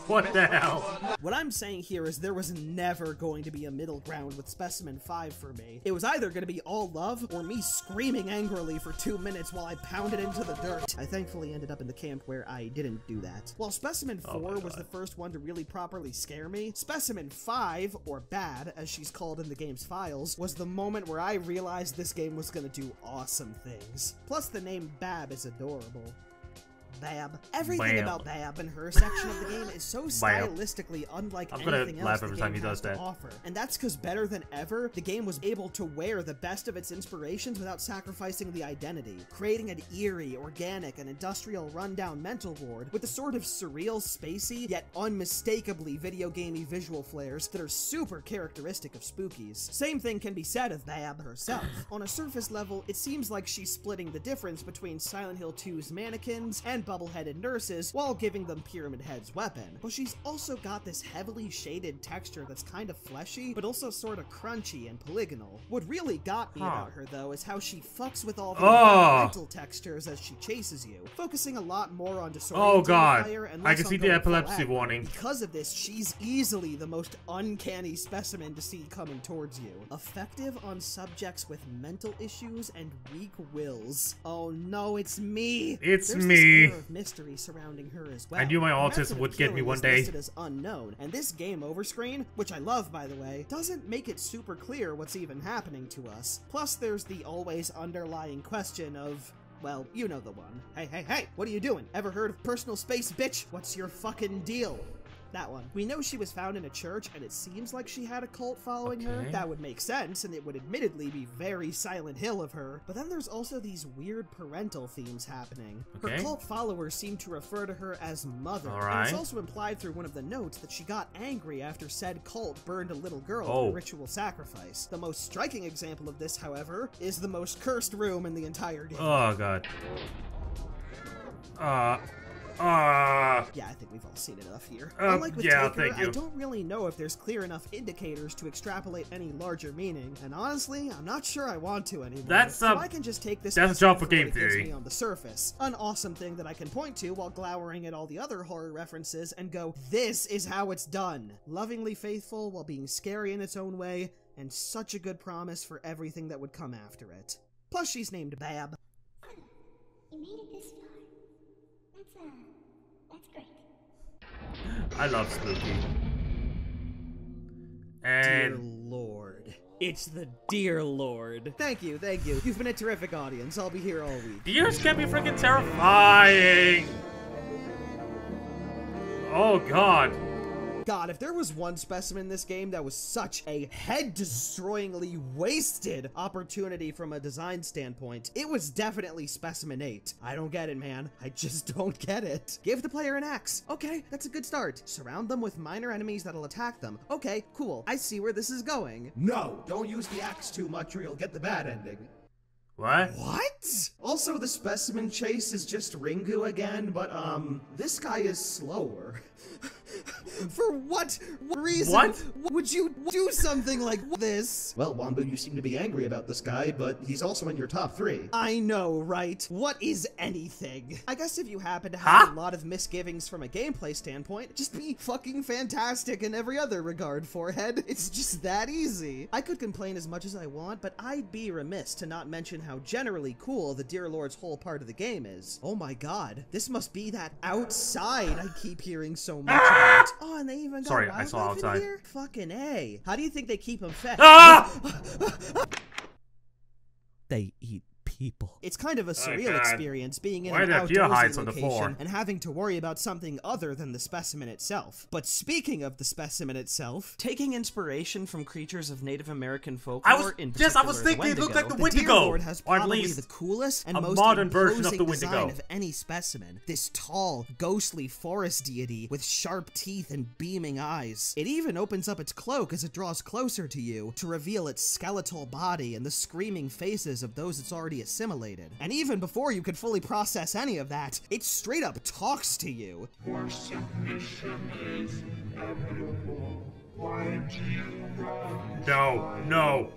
What the hell? What I'm saying here is there was never going to be a middle ground with Specimen 5 for me. It was either going to be all love or me screaming angrily for 2 minutes while I pounded into the dirt. I thankfully ended up in the camp where I didn't do that. While Specimen 4 was the first one to really properly scare me, Specimen 5, or Bad, as she's called in the game's files, was the moment where I realized this game was going to do awesome things. Plus, the name Bab is adorable. Bab. Everything about Bab and her section of the game is so stylistically unlike anything else the game has to offer. And that's because better than ever, the game was able to wear the best of its inspirations without sacrificing the identity, creating an eerie, organic, and industrial rundown mental ward with the sort of surreal, spacey, yet unmistakably video gamey visual flares that are super characteristic of Spookies. Same thing can be said of Bab herself. On a surface level, it seems like she's splitting the difference between Silent Hill 2's mannequins and bubble-headed nurses while giving them Pyramid Head's weapon. But she's also got this heavily shaded texture that's kind of fleshy, but also sort of crunchy and polygonal. What really got me about her, though, is how she fucks with all the environmental textures as she chases you, focusing a lot more on disorienting fire and less I can see the epilepsy warning. Because of this, she's easily the most uncanny specimen to see coming towards you. Effective on subjects with mental issues and weak wills. Oh no, it's me! It's There's me! This air of mystery surrounding her as well. I knew my autism would get me one day. Listed as unknown, and this game over screen, which I love by the way, doesn't make it super clear what's even happening to us. Plus there's the always underlying question of, well, you know the one. Hey, what are you doing? Ever heard of personal space, bitch? What's your fucking deal? That one. We know she was found in a church, and it seems like she had a cult following her. That would make sense, and it would admittedly be very Silent Hill of her. But then there's also these weird parental themes happening. Her cult followers seem to refer to her as Mother. And it's also implied through one of the notes that she got angry after said cult burned a little girl in a ritual sacrifice. The most striking example of this, however, is the most cursed room in the entire game. Oh god. Yeah, I think we've all seen it enough here. Unlike with Taker, I don't really know if there's clear enough indicators to extrapolate any larger meaning, and honestly, I'm not sure I want to anymore. So I can just take this that's a job for game it gives theory. me on the surface. An awesome thing that I can point to while glowering at all the other horror references and go, this is how it's done. Lovingly faithful while being scary in its own way, and such a good promise for everything that would come after it. Plus, she's named Bab. You made it this far. That's great. I love Spooky. Dear Lord. It's the Dear Lord. Thank you. You've been a terrific audience. I'll be here all week. Deers can be freaking terrifying! Oh god. God, if there was one specimen in this game that was such a head-destroyingly wasted opportunity from a design standpoint, it was definitely Specimen 8. I don't get it, man. I just don't get it. Give the player an axe. Okay, that's a good start. Surround them with minor enemies that'll attack them. Okay, cool. I see where this is going. No, don't use the axe too much or you'll get the bad ending. What? What? Also, the specimen chase is just Ringu again, but, this guy is slower. For what reason What? would you do something like this? Well, Wambu, you seem to be angry about this guy, but he's also in your top 3. I know, right? What is anything? I guess if you happen to have a lot of misgivings from a gameplay standpoint, just be fucking fantastic in every other regard, Forehead. It's just that easy. I could complain as much as I want, but I'd be remiss to not mention how generally cool the Dear Lord's whole part of the game is. Oh my god, this must be that outside I keep hearing so much about. Oh, and they even got Sorry, I saw wildlife in outside. here? Fucking A. How do you think they keep them fed? Ah! They eat people. It's kind of a surreal God. experience being in Why an are there deer outdoorsy hides on the location floor? and having to worry about something other than the specimen itself. But speaking of the specimen itself, taking inspiration from creatures of Native American folklore, in particular I was thinking it looked like the Deer Wendigo, Lord has or at probably least the coolest and a most modern version of the imposing design Wendigo. of any specimen. This tall, ghostly forest deity with sharp teeth and beaming eyes. It even opens up its cloak as it draws closer to you to reveal its skeletal body and the screaming faces of those it's already assimilated. And even before you could fully process any of that, it straight up talks to you. Your submission is inevitable. Why do you run? No.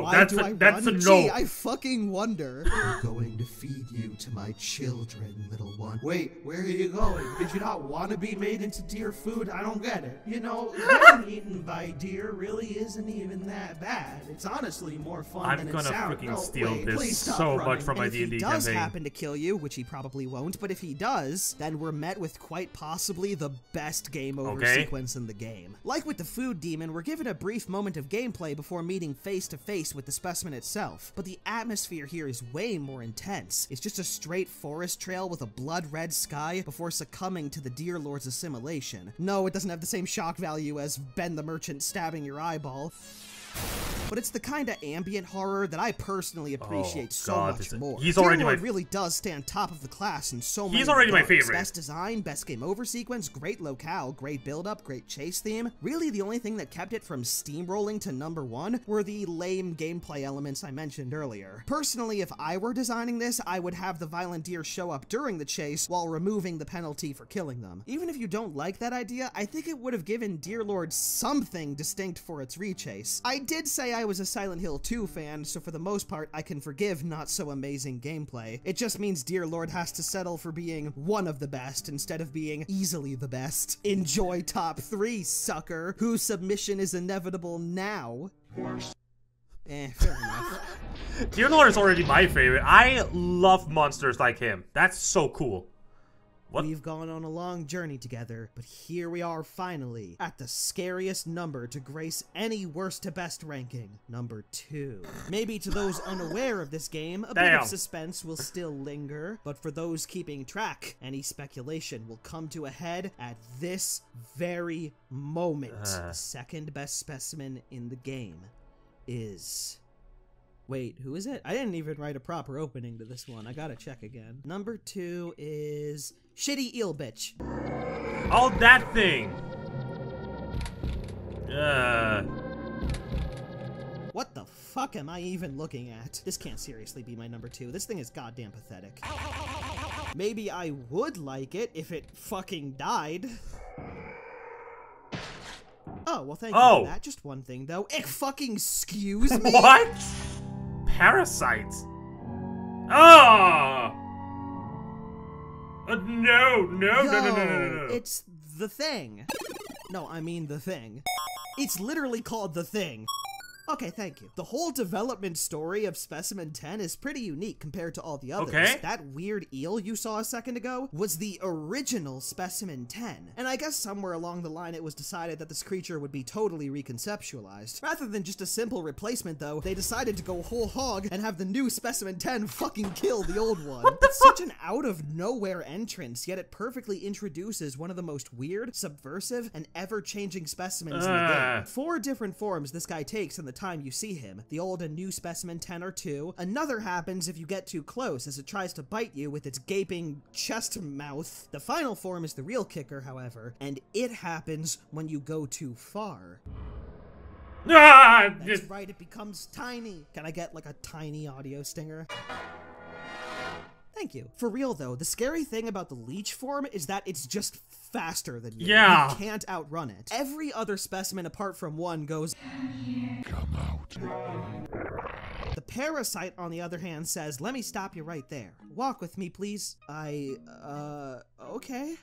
Why That's do I a run? no. Gee, I fucking wonder. I'm going to feed you to my children, little one. Wait, where are you going? Did you not want to be made into deer food? I don't get it. You know, getting eaten by deer really isn't even that bad. It's honestly more fun I'm than it gonna sounds. freaking No, steal wait, this please stop so running. much from my And if he D&D does campaign. happen to kill you, which he probably won't, but if he does, then we're met with quite possibly the best game over Okay. sequence in the game. Like with the food demon, we're given a brief moment of gameplay before meeting face to face with the specimen itself, but the atmosphere here is way more intense. It's just a straight forest trail with a blood-red sky before succumbing to the Deer Lord's assimilation. No, it doesn't have the same shock value as Ben the Merchant stabbing your eyeball. But it's the kind of ambient horror that I personally appreciate so God, much more. he's Dear already Lord my- really does stand top of the class in so many He's already my regards. favorite. Best design, best game over sequence, great locale, great build-up, great chase theme. Really, the only thing that kept it from steamrolling to #1 were the lame gameplay elements I mentioned earlier. Personally, if I were designing this, I would have the violent deer show up during the chase while removing the penalty for killing them. Even if you don't like that idea, I think it would have given Dear Lord something distinct for its rechase. I did say I was a Silent Hill 2 fan, so for the most part, I can forgive not so amazing gameplay. It just means Dear Lord has to settle for being one of the best instead of being easily the best. Enjoy top 3, sucker, whose submission is inevitable now. Fair enough. Dear Lord is already my favorite. I love monsters like him. That's so cool. What? We've gone on a long journey together, but here we are finally, at the scariest number to grace any worst to best ranking, number 2. Maybe to those unaware of this game, a bit Damn. of suspense will still linger, but for those keeping track, any speculation will come to a head at this very moment. The second best specimen in the game is... Wait, who is it? I didn't even write a proper opening to this one. I gotta check again. Number 2 is... Shitty Eel Bitch. Oh, that thing! What the fuck am I even looking at? This can't seriously be my number 2. This thing is goddamn pathetic. Maybe I would like it if it fucking died. Oh, well thank you for that. Just one thing though. Fucking excuse me? What? Parasite. Oh! No. It's the thing. No, I mean the thing. It's literally called the thing. Okay, thank you. The whole development story of Specimen 10 is pretty unique compared to all the others. Okay. That weird eel you saw a second ago was the original Specimen 10. And I guess somewhere along the line it was decided that this creature would be totally reconceptualized. Rather than just a simple replacement though, they decided to go whole hog and have the new Specimen 10 fucking kill the old one. It's such an out of nowhere entrance, yet it perfectly introduces one of the most weird, subversive, and ever-changing specimens in the game. 4 different forms this guy takes in the time you see him. The old and new Specimen 10 are 2. Another happens if you get too close as it tries to bite you with its gaping chest mouth. The final form is the real kicker, however, and it happens when you go too far. That's right, it becomes tiny. Can I get like a tiny audio stinger? Thank you. For real though, the scary thing about the leech form is that it's just faster than you. Yeah. You can't outrun it. Every other specimen apart from one goes, Come out. The parasite, on the other hand, says, let me stop you right there. Walk with me, please. Okay.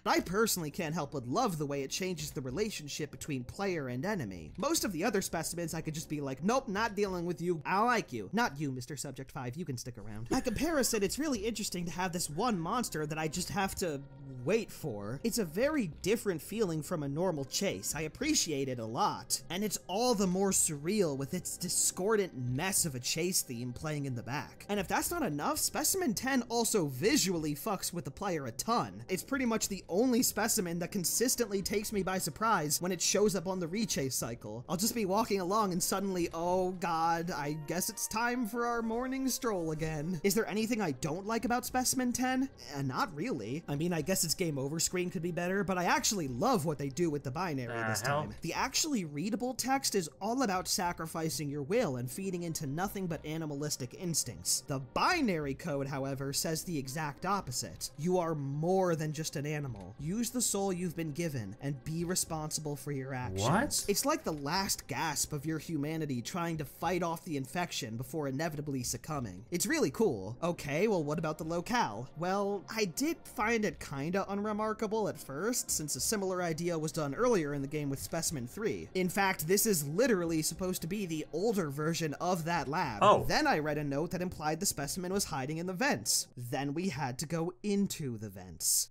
I personally can't help but love the way it changes the relationship between player and enemy. Most of the other specimens, I could just be like, nope, not dealing with you. I like you. Not you, Mr. Subject 5. You can stick around. By comparison, it's really interesting to have this one monster that I just have to wait for. It's a very different feeling from a normal chase. I appreciate it a lot. And it's all the more surreal with its discordant mess of a chase theme playing in the back. And if that's not enough, Specimen 10 also visually fucks with the player a ton. It's pretty much the only specimen that consistently takes me by surprise when it shows up on the rechase cycle. I'll just be walking along and suddenly, oh god, I guess it's time for our morning stroll again. Is there anything I don't like about Specimen 10? Not really. I mean, I guess its game over screen could be better, but I actually love what they do with the binary this time. The actually readable text is all about sacrificing your will and feeding into nothing but animalistic instincts. The binary code, however, says the exact opposite. You are more than just an animal. Use the soul you've been given and be responsible for your actions. What? It's like the last gasp of your humanity trying to fight off the infection before inevitably succumbing. It's really cool. Okay, well what about the locale? Well, I did find it kinda unremarkable at first, since a similar idea was done earlier in the game with Specimen 3. In fact, this is literally supposed to be the older version of that lab. Oh. Then I read a note that implied the specimen was hiding in the vents. Then we had to go into the vents.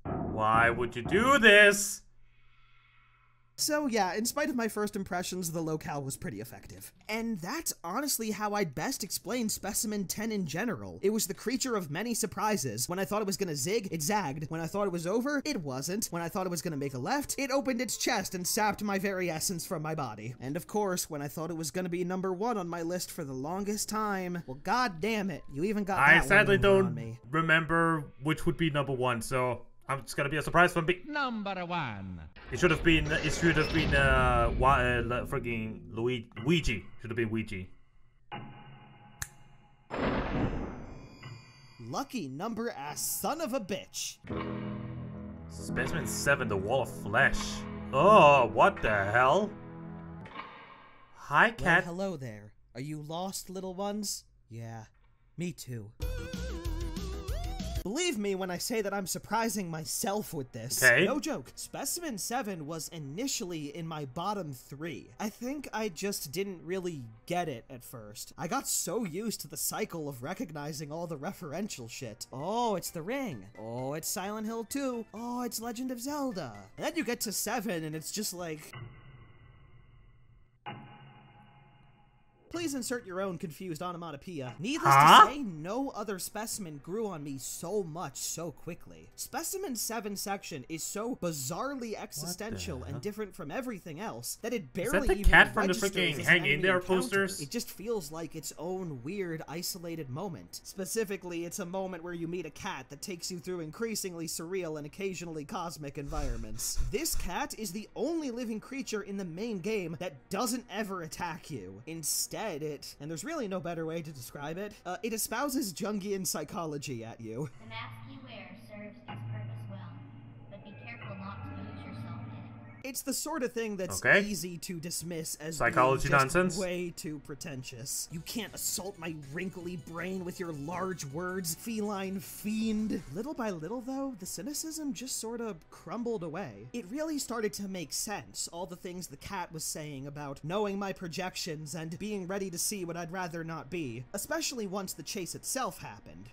Why would you do this? So yeah, in spite of my first impressions, the locale was pretty effective. And that's honestly how I'd best explain Specimen 10 in general. It was the creature of many surprises. When I thought it was gonna zig, it zagged. When I thought it was over, it wasn't. When I thought it was gonna make a left, it opened its chest and sapped my very essence from my body. And of course, when I thought it was gonna be number 1 on my list for the longest time, well god damn it, you even got that I one sadly over on don't me. remember which would be number 1, so it's gonna be a surprise for me. Number 1. It should have been freaking Luigi. Should have been Ouija. Lucky number ass son of a bitch. Specimen 7, the Wall of Flesh. Oh, what the hell? Hi, Well, cat. hello there. Are you lost, little ones? Yeah, me too. Believe me when I say that I'm surprising myself with this. Okay. No joke. Specimen 7 was initially in my bottom 3. I think I just didn't really get it at first. I got so used to the cycle of recognizing all the referential shit. Oh, it's The Ring. Oh, it's Silent Hill 2. Oh, it's Legend of Zelda. And then you get to 7 and it's just like... Please insert your own confused onomatopoeia. Needless to say, no other specimen grew on me so much so quickly. Specimen 7 section is so bizarrely existential and different from everything else that it barely Is that the even cat from the registers freaking as an Hang in enemy There encounter. posters? It just feels like its own weird, isolated moment. Specifically, it's a moment where you meet a cat that takes you through increasingly surreal and occasionally cosmic environments. This cat is the only living creature in the main game that doesn't ever attack you. Instead, it, and there's really no better way to describe it, it espouses Jungian psychology at you. The mask you wear serves its purpose well, but be careful not to lose yourself in it. It's the sort of thing that's Okay. easy to dismiss as Psychology being just nonsense. way too pretentious. You can't assault my wrinkly brain with your large words, feline fiend. Little by little, though, the cynicism just sort of crumbled away. It really started to make sense, all the things the cat was saying about knowing my projections and being ready to see what I'd rather not be, especially once the chase itself happened.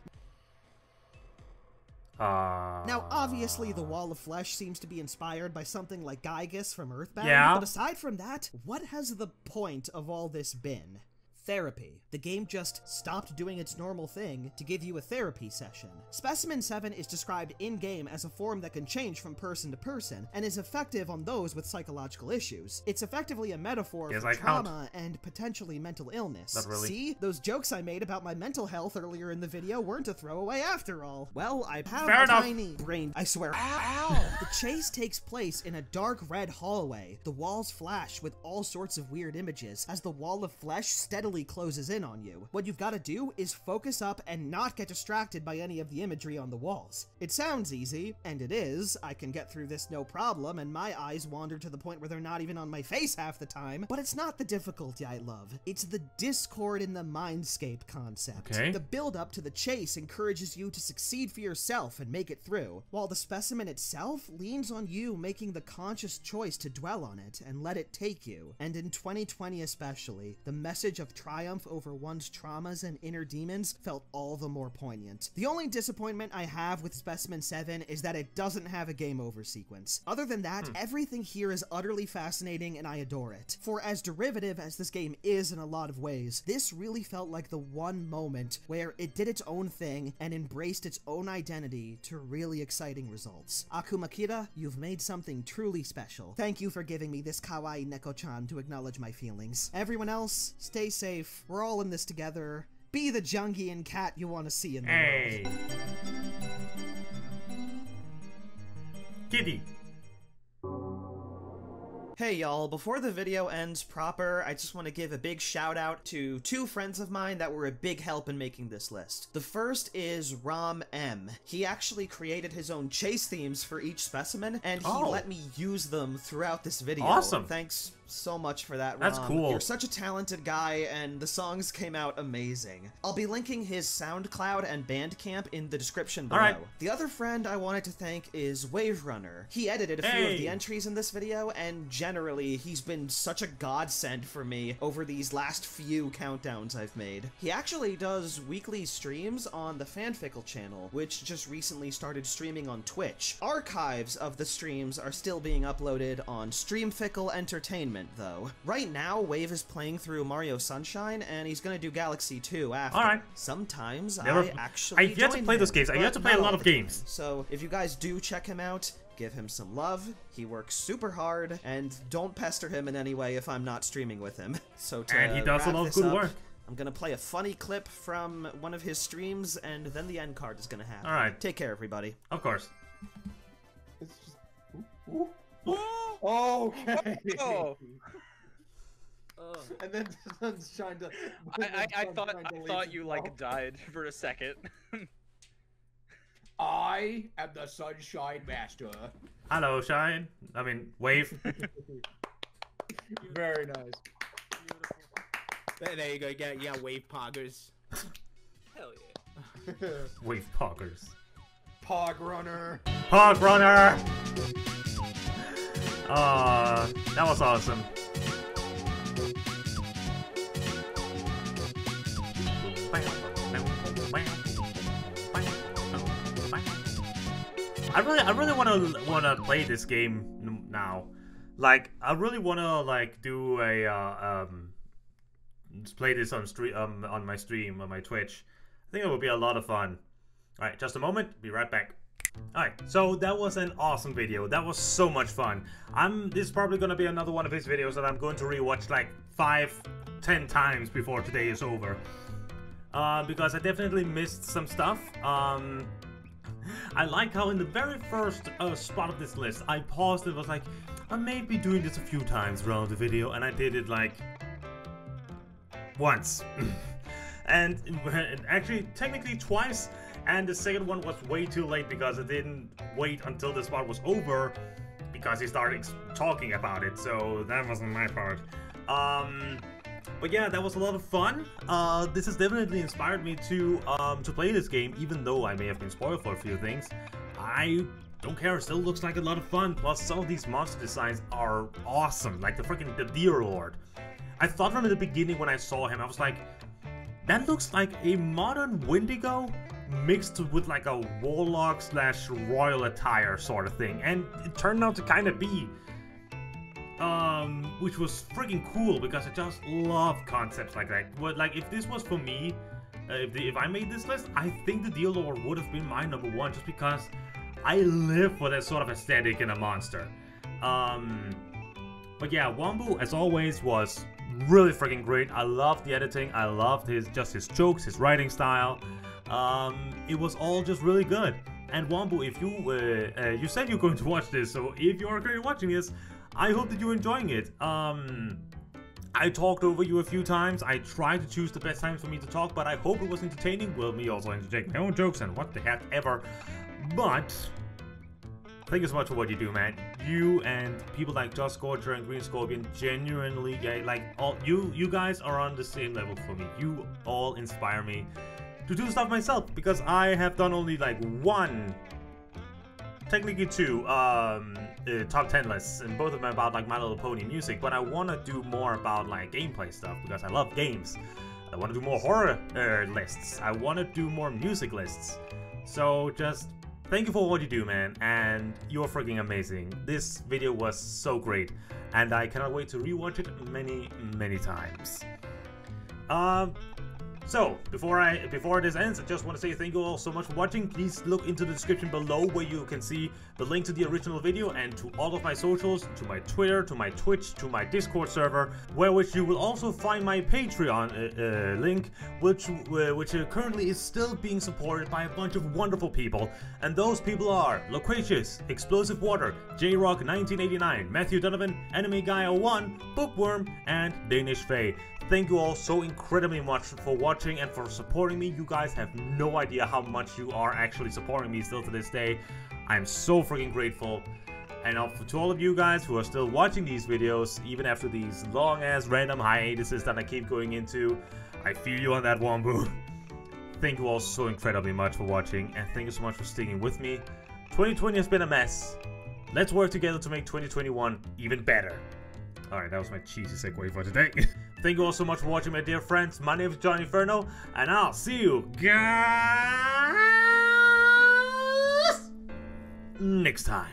Now, obviously, the Wall of Flesh seems to be inspired by something like Gygus from Earthbound, Yeah. but aside from that, what has the point of all this been? Therapy. The game just stopped doing its normal thing to give you a therapy session. Specimen 7 is described in-game as a form that can change from person to person, and is effective on those with psychological issues. It's effectively a metaphor Yes, for I count. trauma and potentially mental illness. Not really. See? Those jokes I made about my mental health earlier in the video weren't a throwaway after all. Well, I have Fair a enough. tiny brain, I swear. Ow! The chase takes place in a dark red hallway. The walls flash with all sorts of weird images as the Wall of Flesh steadily closes in on you. What you've got to do is focus up and not get distracted by any of the imagery on the walls. It sounds easy, and it is. I can get through this no problem, and my eyes wander to the point where they're not even on my face half the time, but it's not the difficulty I love. It's the discord in the mindscape concept. Okay. The build-up to the chase encourages you to succeed for yourself and make it through, while the specimen itself leans on you making the conscious choice to dwell on it and let it take you. And in 2020 especially, the message of triumph over one's traumas and inner demons felt all the more poignant. The only disappointment I have with Specimen 7 is that it doesn't have a game over sequence. Other than that, everything here is utterly fascinating and I adore it. For as derivative as this game is in a lot of ways, this really felt like the one moment where it did its own thing and embraced its own identity to really exciting results. Akumakira, you've made something truly special. Thank you for giving me this kawaii neko-chan to acknowledge my feelings. Everyone else, stay safe. We're all in this together. Be the Jungian cat you want to see in the world. Hey. Kitty. Hey y'all, before the video ends proper, I just want to give a big shout out to two friends of mine that were a big help in making this list. The first is Rom M. He actually created his own chase themes for each specimen, and he let me use them throughout this video. Awesome. Thanks so much for that, Rom. That's cool. You're such a talented guy, and the songs came out amazing. I'll be linking his SoundCloud and Bandcamp in the description below. Alright. The other friend I wanted to thank is Wave Runner. He edited a few of the entries in this video, and generally, he's been such a godsend for me over these last few countdowns I've made. He actually does weekly streams on the Fanfickle channel, which just recently started streaming on Twitch. Archives of the streams are still being uploaded on Streamfickle Entertainment, though. Right now, Wave is playing through Mario Sunshine, and he's gonna do Galaxy 2 after. Alright. Sometimes Never, I actually I've yet to join play those him, games. I've yet but to play a not lot all of the games. So if you guys do check him out, give him some love. He works super hard, and don't pester him in any way if I'm not streaming with him. So to And he does a wrap lot of this good up, work. I'm gonna play a funny clip from one of his streams, and then the end card is gonna happen. Alright. Take care, everybody. Of course. It's just. Okay. Oh. And then the sun's trying to. I thought you like died for a second. I am the Sunshine Master. Hello, Shine. I mean, Wave. Very nice. There you go. You got wave poggers. Hell yeah. Wave Poggers. Pog Runner. Pog Runner! That was awesome. I really wanna play this game now. Like, I really wanna like do a play this on stream on my stream on my Twitch. I think it would be a lot of fun. All right, just a moment. Be right back. Alright, so that was an awesome video. That was so much fun. This is probably gonna be another one of his videos that I'm going to rewatch like 5-10 times before today is over. Because I definitely missed some stuff. I like how in the very first spot of this list, I paused and was like, I may be doing this a few times around the video, and I did it like once. And actually, technically twice. And the second one was way too late because I didn't wait until the spot was over because he started talking about it, so that wasn't my part. But yeah, that was a lot of fun. This has definitely inspired me to play this game, even though I may have been spoiled for a few things. I don't care, it still looks like a lot of fun. Plus, some of these monster designs are awesome, like the Deer Lord. I thought from the beginning when I saw him, I was like, that looks like a modern Wendigo mixed with like a warlock / royal attire sort of thing, and it turned out to kind of be. Which was freaking cool because I just love concepts like that. But like, if this was for me, if I made this list, I think the Deer Lord would have been my #1 just because I live for that sort of aesthetic in a monster. But yeah, Wambu, as always, was really freaking great. I loved the editing. I loved his jokes, his writing style. It was all just really good. And Wambu, if you said you're going to watch this, so if you are currently watching this, I hope that you're enjoying it. I talked over you a few times. I tried to choose the best times for me to talk, but I hope it was entertaining. Well, me also interjecting my own jokes and what the heck ever. But thank you so much for what you do, man. You and people like Josh Scorcher and Green Scorpion genuinely, like all you guys are on the same level for me. You all inspire me to do stuff myself because I have done only like technically two top 10 lists, and both of them about like My Little Pony music, but I want to do more about like gameplay stuff because I love games. I want to do more horror lists. I want to do more music lists. So just thank you for what you do, man, and you're freaking amazing. This video was so great, and I cannot wait to rewatch it many times. So, before this ends, I just want to say thank you all so much for watching. Please look into the description below where you can see the link to the original video and to all of my socials, to my Twitter, to my Twitch, to my Discord server, which you will also find my Patreon link, which currently is still being supported by a bunch of wonderful people. And those people are Loquacious, Explosive Water, J-Rock 1989, Matthew Donovan, Anime Guy 01, Bookworm, and Danish Faye. Thank you all so incredibly much for watching and for supporting me. You guys have no idea how much you are actually supporting me still to this day. I'm so freaking grateful. And to all of you guys who are still watching these videos, even after these long-ass random hiatuses that I keep going into, I feel you on that, Wambu. Thank you all so incredibly much for watching, and thank you so much for sticking with me. 2020 has been a mess. Let's work together to make 2021 even better. Alright, that was my cheesy segue for today. Thank you all so much for watching, my dear friends. My name is JohnnyFerno, and I'll see you guys next time.